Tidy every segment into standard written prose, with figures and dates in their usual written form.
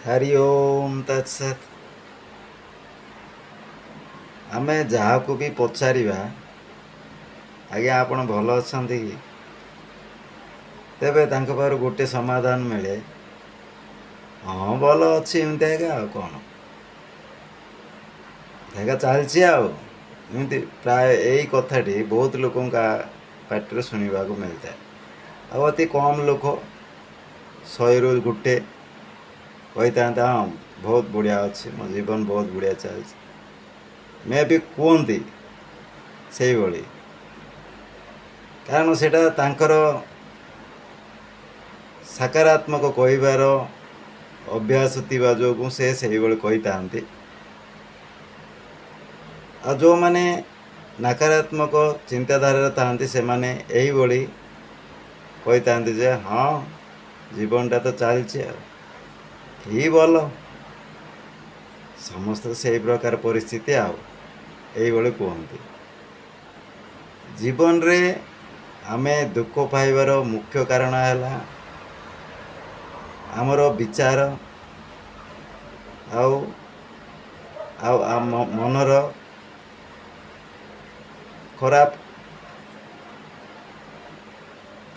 हरि ओम तत्सत। आमे जहाकू भी पचारिबा आज्ञा आपण भल अछंती कि तेबे तांको पाखरु गोटे समाधान मिले, हाँ भल अच्छी एमती आज्ञा आ कौन देखा चलती आमती प्राय यही कथाटी बहुत लोकों का पाटर शुणा मिलता है। आ अति कम लोक 100 रु गोटे कही था हाँ बहुत बढ़िया अच्छी मो जीवन बहुत बढ़िया चलती मे भी कहती से भली कारण सेटा तांकर सकारात्मक कहबार अभ्यास थिबा जो से कही था। आ जो माने नकारात्मक चिंताधारा था से माने यही भली कही था जे हाँ जीवनटा तो चलती ही भल समस्त से प्रकार परिस्थिति आई कहते जीवन रे आमे दुख पाइबार मुख्य कारण है आमर विचार मनर खराब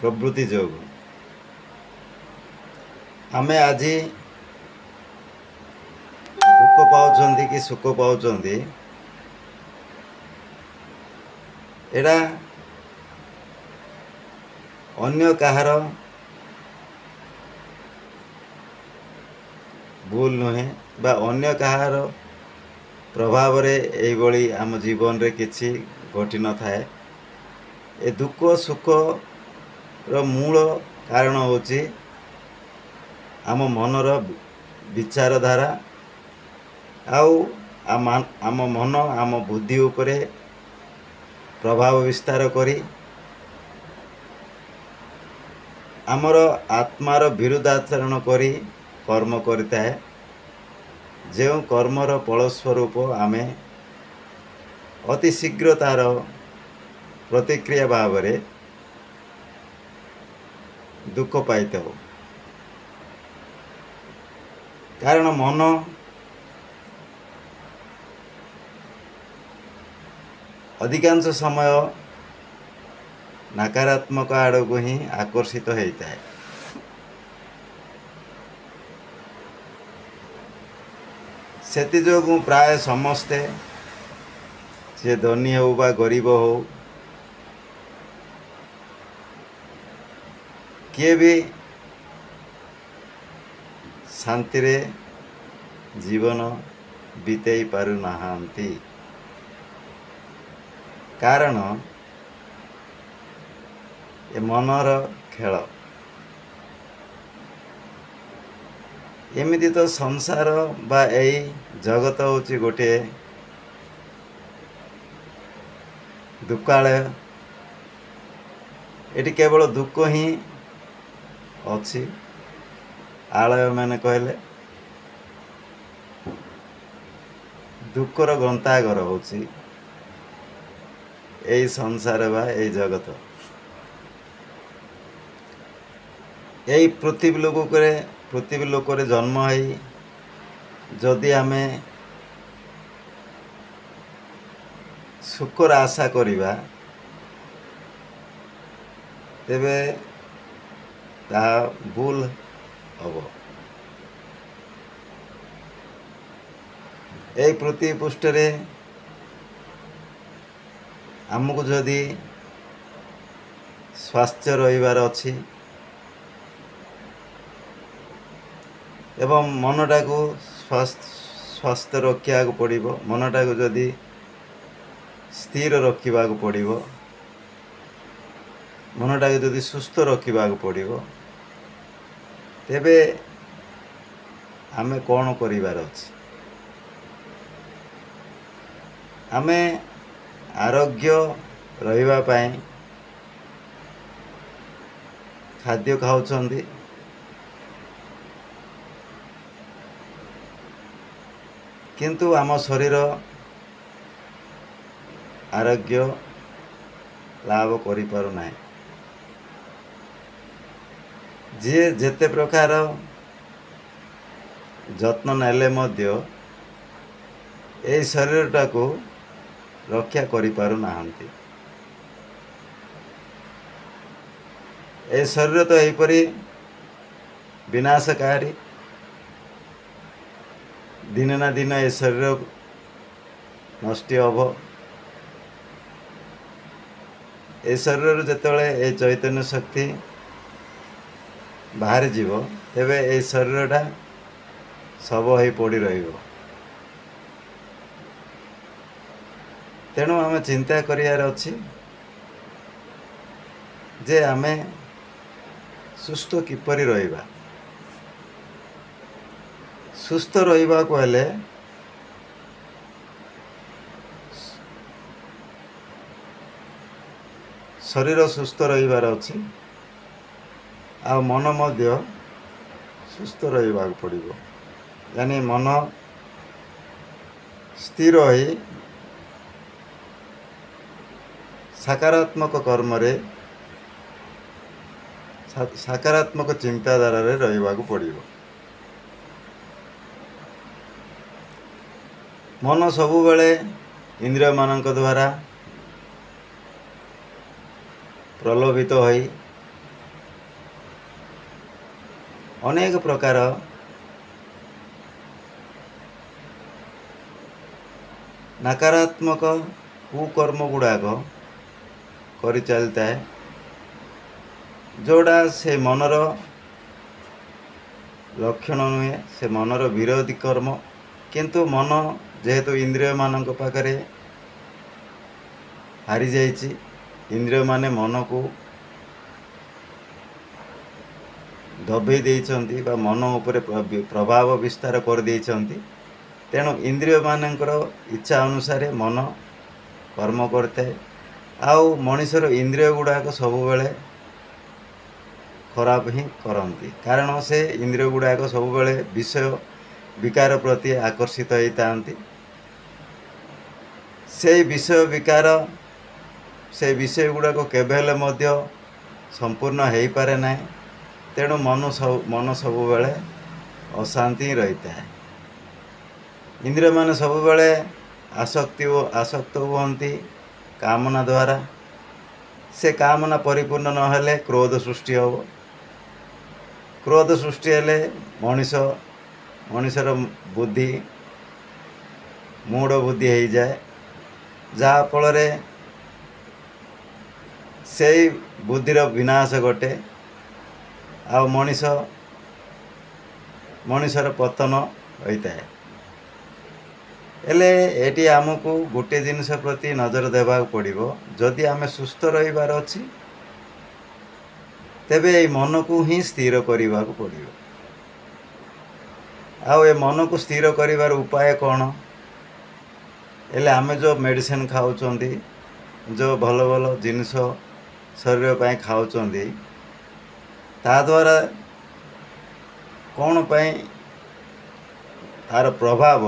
प्रवृत्ति जो आमे आज दुख पाउछंती कि सुख पाउछंती एड़ा अन्य कहार भूल नुहे बा अन्य कहार प्रभाव रे एई भली आम जीवन रे किछि घटी न थाए। ए दुख सुख रो मूल कारण होछि आम मनर विचारधारा आम मन आम बुद्धि उपरे प्रभाव विस्तार करी आमर आत्मार विरुद्धाचरण करी कर्म करता है जो कर्मर फलस्वरूप आमे अति शीघ्र तार प्रतिक्रिया भाव में दुख पाई हो। कारण मन अधिकांश समय नकारात्मक आड़ को ही आकर्षित होता है। सेति जो प्राय समस्ते से धनी हो बा गरीब हो किए भी शांति रे जीवन बीतई पारु नाहांती। कारण ए मनर खेल एमिति तो संसार बा यही जगत होची गोटे दुखालय। एटी केवल दुख ही अच्छी आलय मैंने कहले दुखर गंताघर होची यही संसार बा यही जगत यही पृथ्वी लोक जन्म है। जदि आमे सुखर आशा करिबा तेबे ता भूल हब। यही पृथ्वी पृष्ठरे आमको जदि स्वास्थ्य रहिबार अछि एवं मनटा को स्वास्थ्य रखा पड़ो मनटा को जदि स्थिर रखा पड़ो मनटा को जदि सुस्थ रखा पड़ो तेबे आमे कौन करिवार अछि। आमे आरोग्य रहिबा पई खाद्य खाउछंती किंतु आम शरीर आरोग्य लाभ करि पारु नाही। जे जेते प्रकार ଯତ୍ନ ନେଲେ ମଧ୍ୟ ଏହି ଶରୀରଟାକୁ ରକ୍ଷା କରିପାରୁନାହାନ୍ତି। ଏ ଶରୀର ତ ଏହିପରି ବିନାଶକାରୀ। ଦିନେ ନା ଦିନ ଏ ଶରୀର ନଷ୍ଟ ହେବ। ଏ ଶରୀରରୁ ଯେତେବେଳେ ଏ ଚୈତନ୍ୟ ଶକ୍ତି ବାହାରିଯିବ, ତେବେ ଏ ଶରୀରଟା ଶବ ହୋଇ ପଡ଼ି ରହିବ। ତେଣୁ ଆମେ ଚିନ୍ତା କରିବାର ଅଛି ଯେ ଆମେ ସୁସ୍ଥ କିପରି ରହିବା। ସୁସ୍ଥ ରହିବାକୁ ହେଲେ ଶରୀର ସୁସ୍ଥ ରହିବାର ଅଛି, ଆଉ ମନ ମଧ୍ୟ ସୁସ୍ଥ ରହିବାକୁ ପଡ଼ିବ। ଯାନି ମନ ସ୍ଥିର ହୋଇ ସକାରାତ୍ମକ କର୍ମରେ, ସକାରାତ୍ମକ ଚିନ୍ତାଧାରାରେ ରହିବାକୁ ପଡ଼ିବ। ମନ ସବୁବେଳେ ଇନ୍ଦ୍ରିୟମାନଙ୍କ ଦ୍ୱାରା ପ୍ରଲୋଭିତ ହୋଇ ଅନେକ ପ୍ରକାର ନକାରାତ୍ମକ କୁକର୍ମ ଗୁଡ଼ାକ କରି ଚାଲିଥାଏ, ଯେଉଁଟା ସେ ମନର ଲକ୍ଷଣ ନୁହେଁ, ସେ ମନର ବିରୋଧୀ କର୍ମ। କିନ୍ତୁ ମନ ଯେହେତୁ ଇନ୍ଦ୍ରିୟମାନଙ୍କ ପାଖରେ ହାରିଯାଇଛି, ଇନ୍ଦ୍ରିୟମାନେ ମନକୁ ଦବେଇ ଦେଇଛନ୍ତି ବା ମନ ଉପରେ ପ୍ରଭାବ ବିସ୍ତାର କରିଦେଇଛନ୍ତି। ତେଣୁ ଇନ୍ଦ୍ରିୟମାନଙ୍କର ଇଚ୍ଛା ଅନୁସାରେ ମନ କର୍ମ କରିଥାଏ। ଆଉ ମଣିଷର ଇନ୍ଦ୍ରିୟ ଗୁଡ଼ାକ ସବୁବେଳେ ଖରାପ ହିଁ କରନ୍ତି, କାରଣ ସେ ଇନ୍ଦ୍ରିୟ ଗୁଡ଼ାକ ସବୁବେଳେ ବିଷୟ ବିକାର ପ୍ରତି ଆକର୍ଷିତ ହେଇଥାନ୍ତି। ସେଇ ବିଷୟ ବିକାର, ସେ ବିଷୟ ଗୁଡ଼ାକ କେବେ ହେଲେ ମଧ୍ୟ ସମ୍ପୂର୍ଣ୍ଣ ହେଇପାରେ ନାହିଁ। ତେଣୁ ମନ ସବୁବେଳେ ଅଶାନ୍ତି ହିଁ ରହିଥାଏ। ଇନ୍ଦ୍ରିୟମାନେ ସବୁବେଳେ ଆସକ୍ତ ହୁଅନ୍ତି କାମନା ଦ୍ୱାରା। ସେ କାମନା ପରିପୂର୍ଣ୍ଣ ନହେଲେ କ୍ରୋଧ ସୃଷ୍ଟି ହେବ। କ୍ରୋଧ ସୃଷ୍ଟି ହେଲେ ମଣିଷର ବୁଦ୍ଧି ମୂଢ଼ ବୁଦ୍ଧି ହେଇଯାଏ, ଯାହାଫଳରେ ସେଇ ବୁଦ୍ଧିର ବିନାଶ ଘଟେ, ଆଉ ମଣିଷର ପତନ ହୋଇଥାଏ। ହେଲେ ଏଠି ଆମକୁ ଗୋଟିଏ ଜିନିଷ ପ୍ରତି ନଜର ଦେବାକୁ ପଡ଼ିବ। ଯଦି ଆମେ ସୁସ୍ଥ ରହିବାର ଅଛି, ତେବେ ଏଇ ମନକୁ ହିଁ ସ୍ଥିର କରିବାକୁ ପଡ଼ିବ। ଆଉ ଏ ମନକୁ ସ୍ଥିର କରିବାର ଉପାୟ କ'ଣ? ହେଲେ ଆମେ ଯେଉଁ ମେଡ଼ିସିନ୍ ଖାଉଛନ୍ତି, ଯେଉଁ ଭଲ ଭଲ ଜିନିଷ ଶରୀର ପାଇଁ ଖାଉଛନ୍ତି, ତା ଦ୍ୱାରା କ'ଣ ପାଇଁ ତା'ର ପ୍ରଭାବ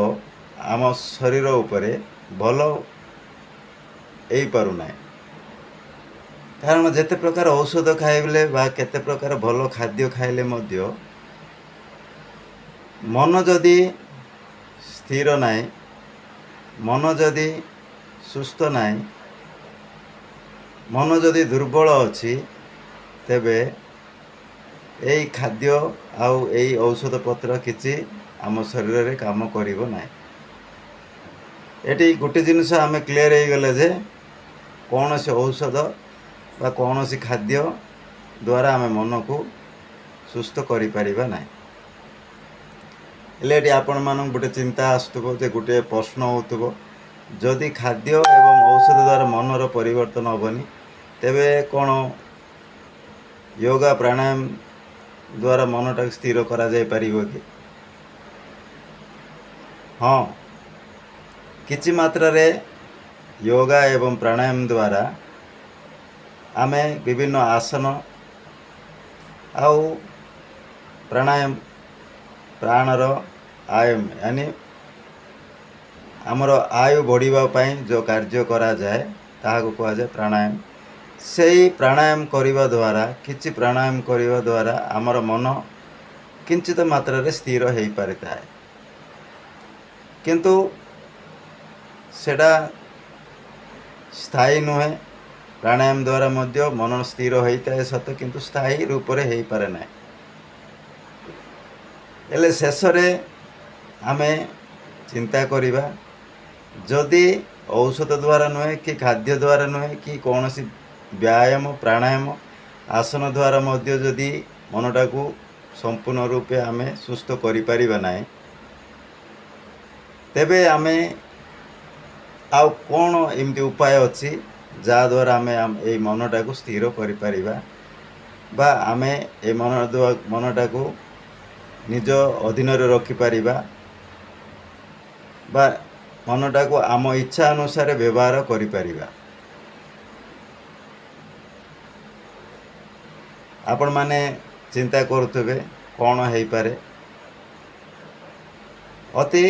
ଆମ ଶରୀର ଉପରେ ଭଲ ହେଇପାରୁନାହିଁ? କାରଣ ଯେତେ ପ୍ରକାର ଔଷଧ ଖାଇଲେ ବା କେତେ ପ୍ରକାର ଭଲ ଖାଦ୍ୟ ଖାଇଲେ ମଧ୍ୟ ମନ ଯଦି ସ୍ଥିର ନାହିଁ, ମନ ଯଦି ସୁସ୍ଥ ନାହିଁ, ମନ ଯଦି ଦୁର୍ବଳ ଅଛି, ତେବେ ଏଇ ଖାଦ୍ୟ ଆଉ ଏଇ ଔଷଧପତ୍ର କିଛି ଆମ ଶରୀରରେ କାମ କରିବ ନାହିଁ। ଏଠି ଗୋଟେ ଜିନିଷ ଆମେ କ୍ଲିଅର୍ ହେଇଗଲେ ଯେ କୌଣସି ଔଷଧ ବା କୌଣସି ଖାଦ୍ୟ ଦ୍ୱାରା ଆମେ ମନକୁ ସୁସ୍ଥ କରିପାରିବା ନାହିଁ। ହେଲେ ଏଠି ଆପଣମାନଙ୍କୁ ଗୋଟେ ଚିନ୍ତା ଆସୁଥିବ, ଯେ ଗୋଟିଏ ପ୍ରଶ୍ନ ହେଉଥିବ, ଯଦି ଖାଦ୍ୟ ଏବଂ ଔଷଧ ଦ୍ୱାରା ମନର ପରିବର୍ତ୍ତନ ହେବନି, ତେବେ କ'ଣ ଯୋଗ ପ୍ରାଣାୟାମ ଦ୍ୱାରା ମନଟାକୁ ସ୍ଥିର କରାଯାଇପାରିବ କି? ହଁ, କିଛି ମାତ୍ରାରେ ଯୋଗ ଏବଂ ପ୍ରାଣାୟାମ ଦ୍ୱାରା ଆମେ ବିଭିନ୍ନ ଆସନ ଆଉ ପ୍ରାଣାୟାମ, ପ୍ରାଣର ଆୟାମ, यानी ଆମର ଆୟୁ ବଢ଼ିବା ପାଇଁ ଯେଉଁ କାର୍ଯ୍ୟ କରାଯାଏ ତାହାକୁ କୁହାଯାଏ ପ୍ରାଣାୟାମ। ସେହି ପ୍ରାଣାୟାମ କରିବା ଦ୍ୱାରା, କିଛି ପ୍ରାଣାୟାମ କରିବା ଦ୍ୱାରା ଆମର ମନ କିଞ୍ଚିତ ମାତ୍ରାରେ ସ୍ଥିର ହୋଇପାରିଥାଏ। किंतु सेटा स्थायी नुहे। प्राणायाम द्वारा मध्य मन स्थिर होता है सत, किंतु स्थायी रूप से हो पारे ना। हेले शेष आम चिंता करिबा, जदि औषध द्वारा नुहे कि खाद्य द्वारा नुहे कि कौन सी व्यायाम प्राणायाम आसन द्वारा मध्य जदि मनटा को संपूर्ण रूपे आम सुस्थ करिपारिबा नाही, तेबे आमे आउ कौन एमती उपाय अच्छी जहाँद्वारा आम ये मनटा को स्थिर करिपारिबा बा आमे ए मनटा को निज अधीन रखिपारिबा बा मनटा को आम इच्छा अनुसार व्यवहार करिपारिबा। आपण माने चिंता करुथबे कौन हो पारे। अति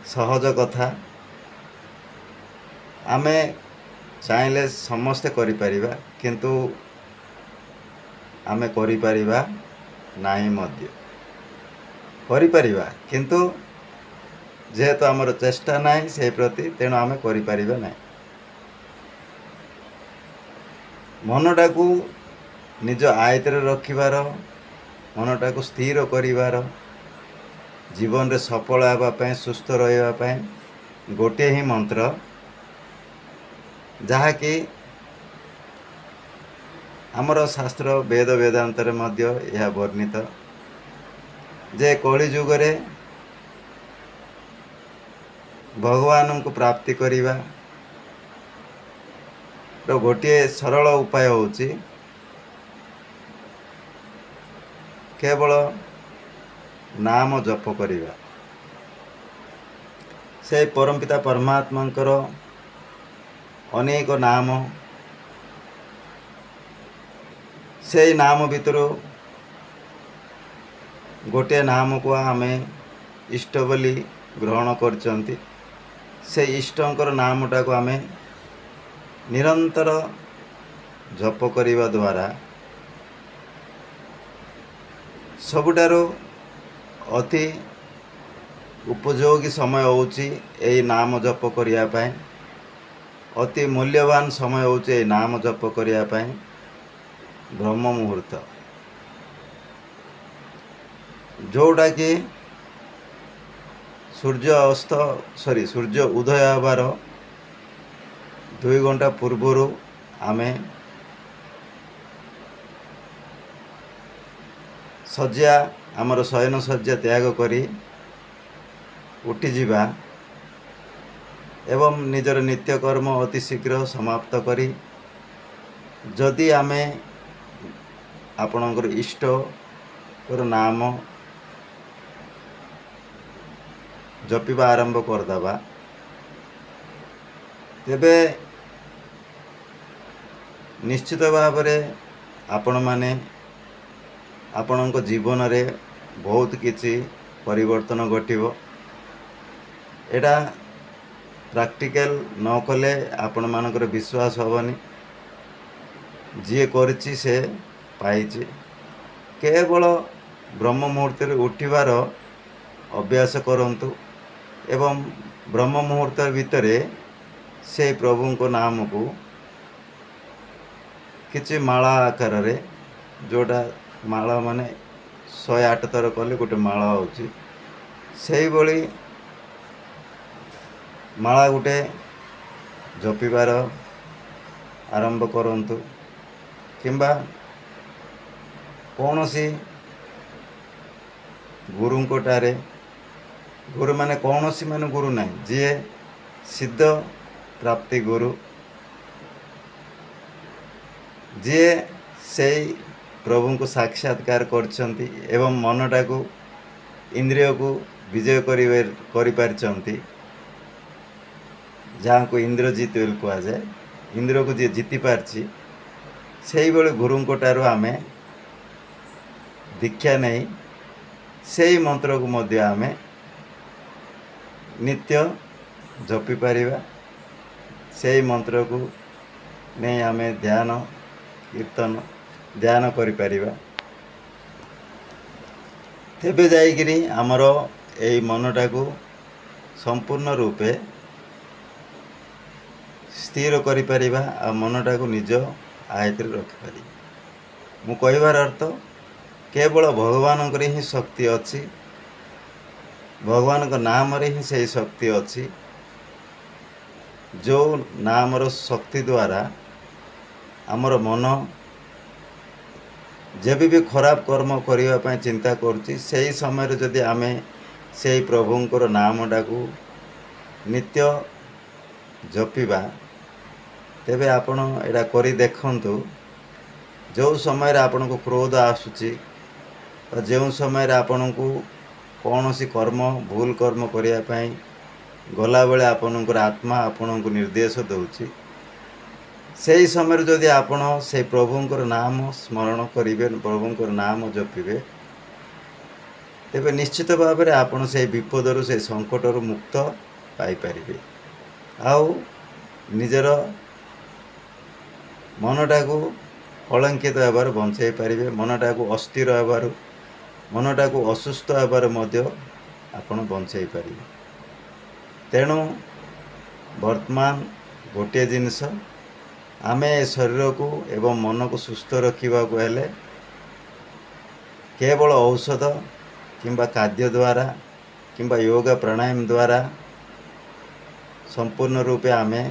सहज कथा, आमे चाहिले समस्ते करिपारिबा, किंतु आमे करिपारिबा नाही मध्य। करिपारिबा किंतु जेहेतु आमर चेष्टा नाही से प्रति, तेणु आमे करिपारिबा नाही। मनटा को निज आयत्तर रखिबार, मनटा को स्थिर करिबार, जीवन रे सफल होगापी सुस्थ रही गोटे ही मंत्र, जहाँकि आमर शास्त्र वेद वेदांतर मध्य यह वर्णित जे कली जुगरे भगवान को प्राप्ति करिबा तो गोटे सरल उपाय होची केवल नाम जप करिबा। से परमपिता परमात्मांकर अनेक नाम, से नाम भितर गोटे नाम को आमे इष्ट बोली ग्रहण करचंती। से इष्टंकर नामटा को आमे निरंतर जप करिबा द्वारा सबुठारो अति उपयोगी समय होची एई नाम जप करिया पाए। अति मूल्यवान समय होची एई नाम जप करिया पाए ब्रह्म मुहूर्त, जोटा कि सूर्य उदय हबार 2 घंटा पूर्वर आमे शज्या आमर शयन शज्या त्याग करी उठी जिबा एवं निजर नित्यकर्म अति शीघ्र समाप्त करी जदि आमे आपणकर इष्ट नाम जपिबा आरंभ करदबा, तेबे निश्चित भाव आपण माने आपणक जीवन रे बहुत किछि परिवर्तन घटिबो। एटा प्रैक्टिकल न कले आपण मानकर विश्वास होबनी। जी करछि से पाइछि। केवल ब्रह्म मुहूर्त रे उठिबार अभ्यास करंतु एवं ब्रह्म मुहूर्त भितर से प्रभु को नाम को किछि माला आकार रे, जोटा माला माने 108 थर कले गोटे माला होची, सेही भली माला गोटे जपिबार आरंभ करंतु किंबा कौन सी गुरुंकोटारे, गुरु माने कौन सी माने गुरु नहीं, जी सिद्ध प्राप्ति गुरु, जी से प्रभु को साक्षात्कार करछंती एवं मनटा को इंद्रिय को विजय करि पारछंती, जहाँ को इंद्रजीत बोली कह जाए। इंद्र को जी जीति पारछि सेही बेले गुरुंकोटारो आमे दीक्षा नहीं सेही मंत्र को मध्य आमे नित्य जपी पारिबा। सेही मंत्र को नहीं आमे ध्यान कीर्तन ध्यान करि पारिबा। तेबे जाइकिरी आमर एई मनटाकू संपूर्ण रूपे स्थिर करिपारिबा आ मनटाकू निज आयत्ତରେ रखिपारिबा। मु कहबार अर्थ केवल भगवान ही शक्ति अच्छी, भगवान नाम रे ही से शक्ति अच्छी, जो नामर शक्ति द्वारा आमर मन जब भी खराब कर्म करने चिंता करुच्ची से समय जदि आमे से प्रभुंकर नामटा को नित्य जपिबा तेबे आपण एटा करी देखंतु। जो समय आपण को क्रोध आसुची, जो समय आपण को कौन सी कर्म भूल कर्म करने गला बेले आपणकर आत्मा आपण को निर्देश दौची, से ही समय जदि आपण से प्रभुंकर नाम स्मरण करेंगे, प्रभुंकर नाम जपिबे, तेबे निश्चित भाव में आपण से विपदर से संकटर मुक्त पाइपारे। आउ निजर मनटा को कलंकित होबार बंचाई पारे, मनटा को अस्थिर होबार, मनटा को असुस्थ होबार आपण बंचाई पारे। तेणु वर्तमान गोटे जिनस आमे शरीर को एवं मन को सुस्थ रखा हेले केवल औषध किंबा खाद्य द्वारा किंबा योग प्राणायाम द्वारा संपूर्ण रूपे आमे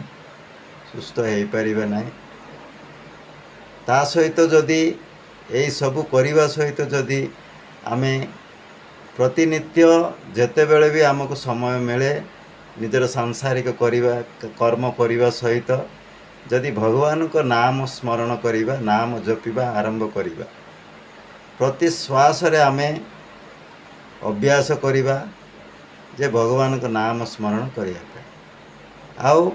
सुस्थ हो पारिबा नहीं। ता सहित जदि यही सबू करने सहित जदि आमे प्रतिनित्य जेते बेले भी आमको समय मिले निजर सांसारिक कर्म करने सहित जदि भगवान को नाम स्मरण करिबा, नाम जपिबा आरंभ करिबा, प्रति श्वास रे आमे अभ्यास करिबा जे भगवान को नाम स्मरण करिया आउ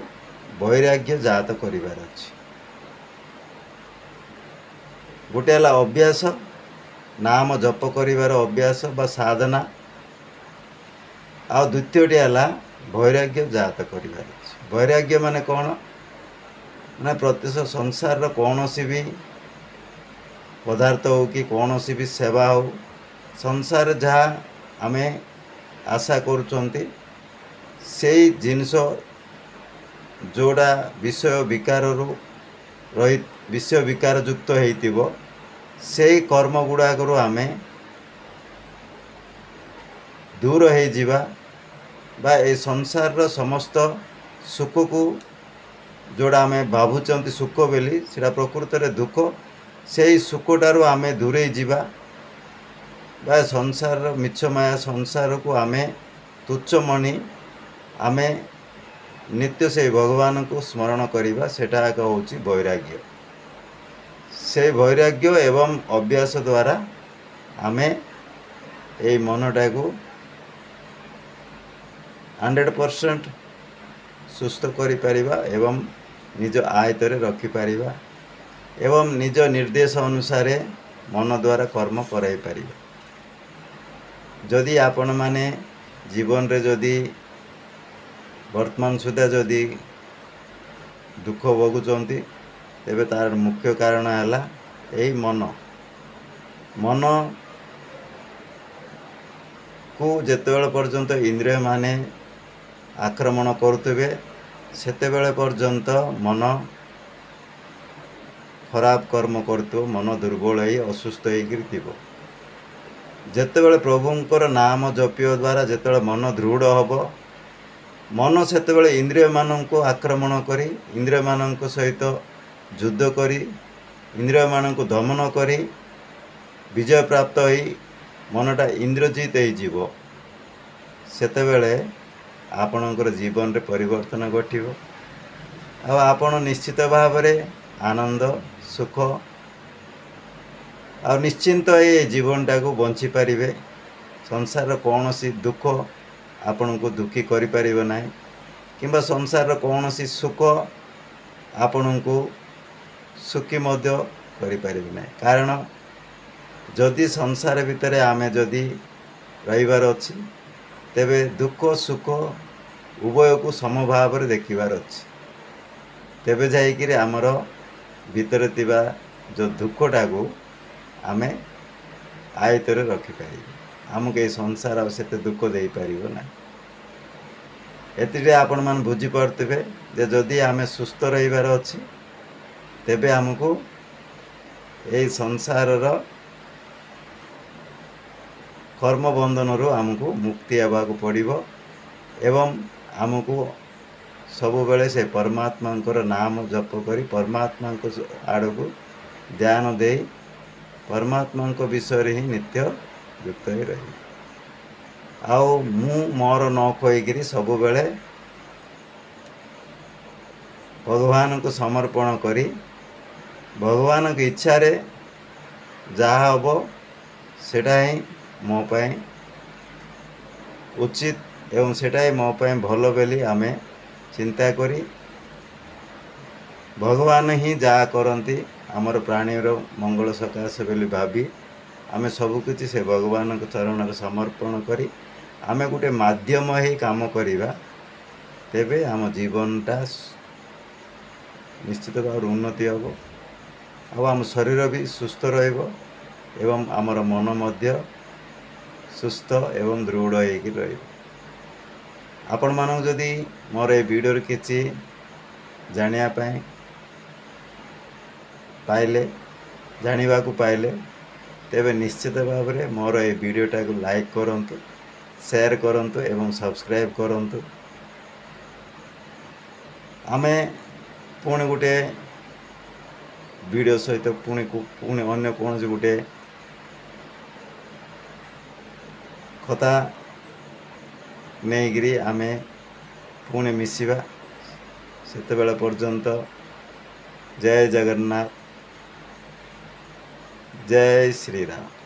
वैराग्य जात करिबार अछि। गोटे हला अभ्यास, नाम जप करिबार अभ्यास बा साधना, आ द्वितीयटी हला वैराग्य जात करिबार अछि। वैराग्य माने कौन ना प्रत्यक्ष संसार कौन सी भी पदार्थ हो कि कौन सी भी सेवा हो, संसार जहाँ आमे आशा करुचंती से जिनस जोड़ा विषय विकार रहित विषय विकार युक्त होइतिबो से कर्म गुड़ाक आमे दूर हो जिबा बा ए संसार समस्त सुख को जोड़ा आमे भावुचंती सुख बेली सेटा प्रकृत रे दुख, से सुखटारू आमे दूरे जिबा बा संसार मिछ माया संसार को आमे तुच्छ मणि आमे नित्य से भगवान को स्मरण करिबा, सेटा एक होची वैराग्य। से वैराग्य एवं अभ्यास द्वारा आमे ए मनटा को 100% सुस्थ करि परिबा एवं निज आयत्ତରେ रखि परिबा एवं निज निर्देश अनुसार मन द्वारा कर्म कराई परिबा। जदि आपण माने जीवन रे जदि वर्तमान सुधा जदि दुख भोगुचंती तेबे तार मुख्य कारण है यही मन। मन को जेतेबेले पर्यंत इंद्रिय माने आक्रमण करुवे सेतेबेले पर्यंत मन खराब कर्म करतु, मन दुर्बल ही असुस्थ हो। जेतेबेले प्रभुंकर नाम जपियो द्वारा जेतेबेले मन दृढ़ हब, मन सेतेबेले इंद्रिय माननको आक्रमण करी इंद्रिय माननको सहित युद्ध करी इंद्रिय माननको दमन करी विजय प्राप्त होई मनटा इंद्रजित हो सेतेबेले आपणकर जीवन रे परिवर्तन घटिबो। आपण निश्चित भाव रे आनंद सुख आ निश्चिंत ये जीवनटा को बंची पारिबे। संसार कौन सी दुख आपण को दुखी करि परिबो नाही किंबा संसार कौन सी सुख आपण को सुखी मध्य करि परिबो नाही। कारण जदि संसार भितर आमे जदि रहिबार अछि तेबे दुख सुख उभय को समभाव रे देखिबार अछि, तेबे जाइकिरी आमर भितर थिबा जो दुखटा को आमे आयत्ତରେ रखिपारे। आमको ये संसार आते दुख दे पार ना। एतिटे आपण मान बुझीपे जे जदि आम सुस्थ रहीबार अच्छी तेबे आमको ये संसार कर्म बंधन रू आमको मुक्ति आवाक पड़ो एवं आमको सबु बेले से परमात्मा नाम जप करी परमात्मा आड़ को ध्यान दे परमात्मा विषय ही नित्य युक्त ही रही आओ मु मोर न खोईकि सबु बेले भगवान को समर्पण करी भगवान की इच्छा रे जहाँ हम सेटा ही मो पाई उचित एवं सेटा ही मो पाई भल बेली आमे चिंता करी भगवान ही जहाँ करती आमर प्राणीर मंगल सकाशे बोली भावी आमे सबकिछि से भगवान के चरण में समर्पण करी आमे गोटे माध्यम ही काम करिबा तेबे आम जीवनटा निश्चित भाव उन्नति हम और आम शरीर भी सुस्थ रहिबो एवं आमर मन मध्य सुस्थ एवं दृढ़ होकर रहिबो। आपण मानक जदि मोर ए वीडियो किछि जानिया पाइले जानिबा को पाइले तेबे निश्चित भाव में मोर ए वीडियोटा को लाइक करंतु शेयर करंतु एवं सब्सक्राइब करंतु। आमे पुणी गोटे वीडियो सहित पुणी अन्य कौन गोटे कथा नहीं आमे पुणी मिसिबा सेतेबेला पर्यंत जय जगन्नाथ जय श्री राम।